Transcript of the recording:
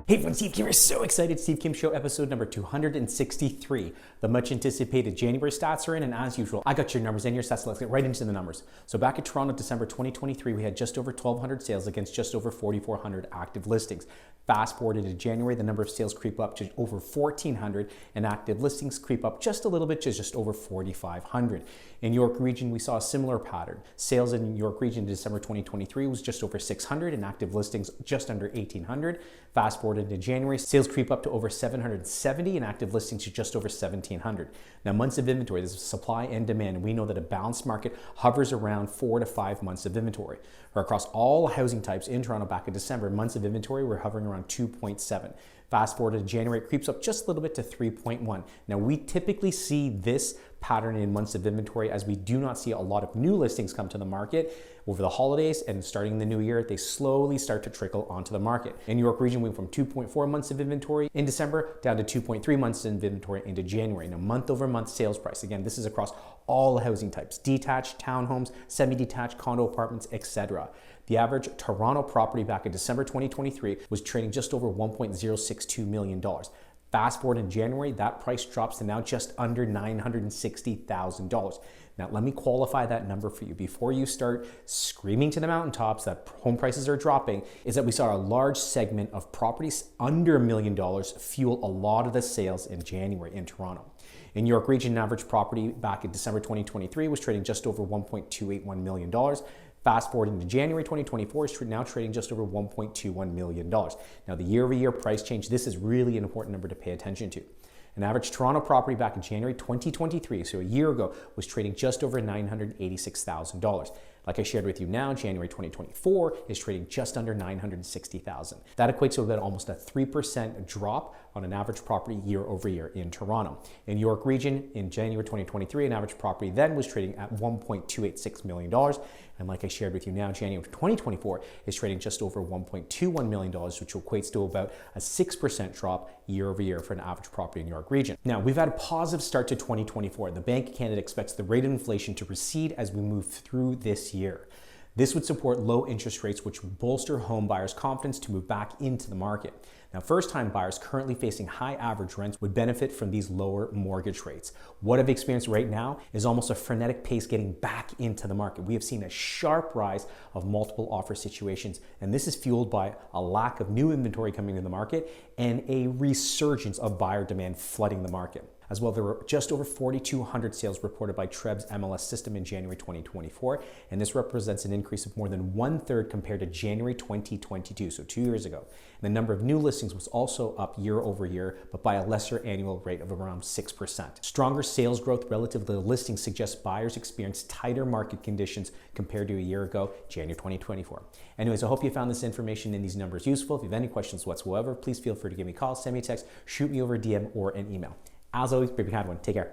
Hey everyone, Steve Kim here. So excited. Steve Kim Show episode number 263. The much anticipated January stats are in, and as usual, I got your numbers and your stats. Let's get right into the numbers. So back in Toronto, December 2023, we had just over 1,200 sales against just over 4,400 active listings. Fast forward into January, the number of sales creep up to over 1,400 and active listings creep up just a little bit to just over 4,500. In York Region, we saw a similar pattern. Sales in York Region in December 2023 was just over 600 and active listings just under 1,800. Fast forward into January, sales creep up to over 770 and active listings to just over 1,700. Now, months of inventory, this is supply and demand, and we know that a balanced market hovers around 4 to 5 months of inventory. Or across all housing types in Toronto back in December, months of inventory were hovering around 2.7. Fast forward to January, it creeps up just a little bit to 3.1. Now, we typically see this pattern in months of inventory as we do not see a lot of new listings come to the market over the holidays, and starting the new year, they slowly start to trickle onto the market. In York Region, we went from 2.4 months of inventory in December down to 2.3 months of inventory into January. Now, month over month sales price, again, this is across all housing types, detached, townhomes, semi-detached, condo apartments, etc. The average Toronto property back in December 2023 was trading just over $1.062 million. Fast forward in January, that price drops to now just under $960,000. Now, let me qualify that number for you before you start screaming to the mountaintops that home prices are dropping, is that we saw a large segment of properties under $1 million fuel a lot of the sales in January in Toronto. In York Region, an average property back in December 2023 was trading just over $1.281 million. Fast forward into January 2024, is now trading just over $1.21 million. Now, the year-over-year price change, this is really an important number to pay attention to. An average Toronto property back in January 2023, so a year ago, was trading just over $986,000. Like I shared with you now, January 2024 is trading just under $960,000. That equates to about almost a 3% drop on an average property year over year in Toronto. In York Region, in January 2023, an average property then was trading at $1.286 million. And like I shared with you now, January 2024 is trading just over $1.21 million, which equates to about a 6% drop year over year for an average property in York Region. Now, we've had a positive start to 2024. The Bank of Canada expects the rate of inflation to recede as we move through this year. This would support low interest rates, which would bolster home buyers' confidence to move back into the market. Now, first-time buyers currently facing high average rents would benefit from these lower mortgage rates. What I've experienced right now is almost a frenetic pace getting back into the market. We have seen a sharp rise of multiple offer situations, and this is fueled by a lack of new inventory coming in the market and a resurgence of buyer demand flooding the market. As well, there were just over 4,200 sales reported by TREB's MLS system in January 2024, and this represents an increase of more than 1/3 compared to January 2022, so 2 years ago. And the number of new listings was also up year over year, but by a lesser annual rate of around 6%. Stronger sales growth relative to the listings suggests buyers experienced tighter market conditions compared to a year ago, January 2024. Anyways, I hope you found this information and these numbers useful. If you have any questions whatsoever, please feel free to give me a call, send me a text, shoot me over a DM or an email. As always, be kind one. Take care.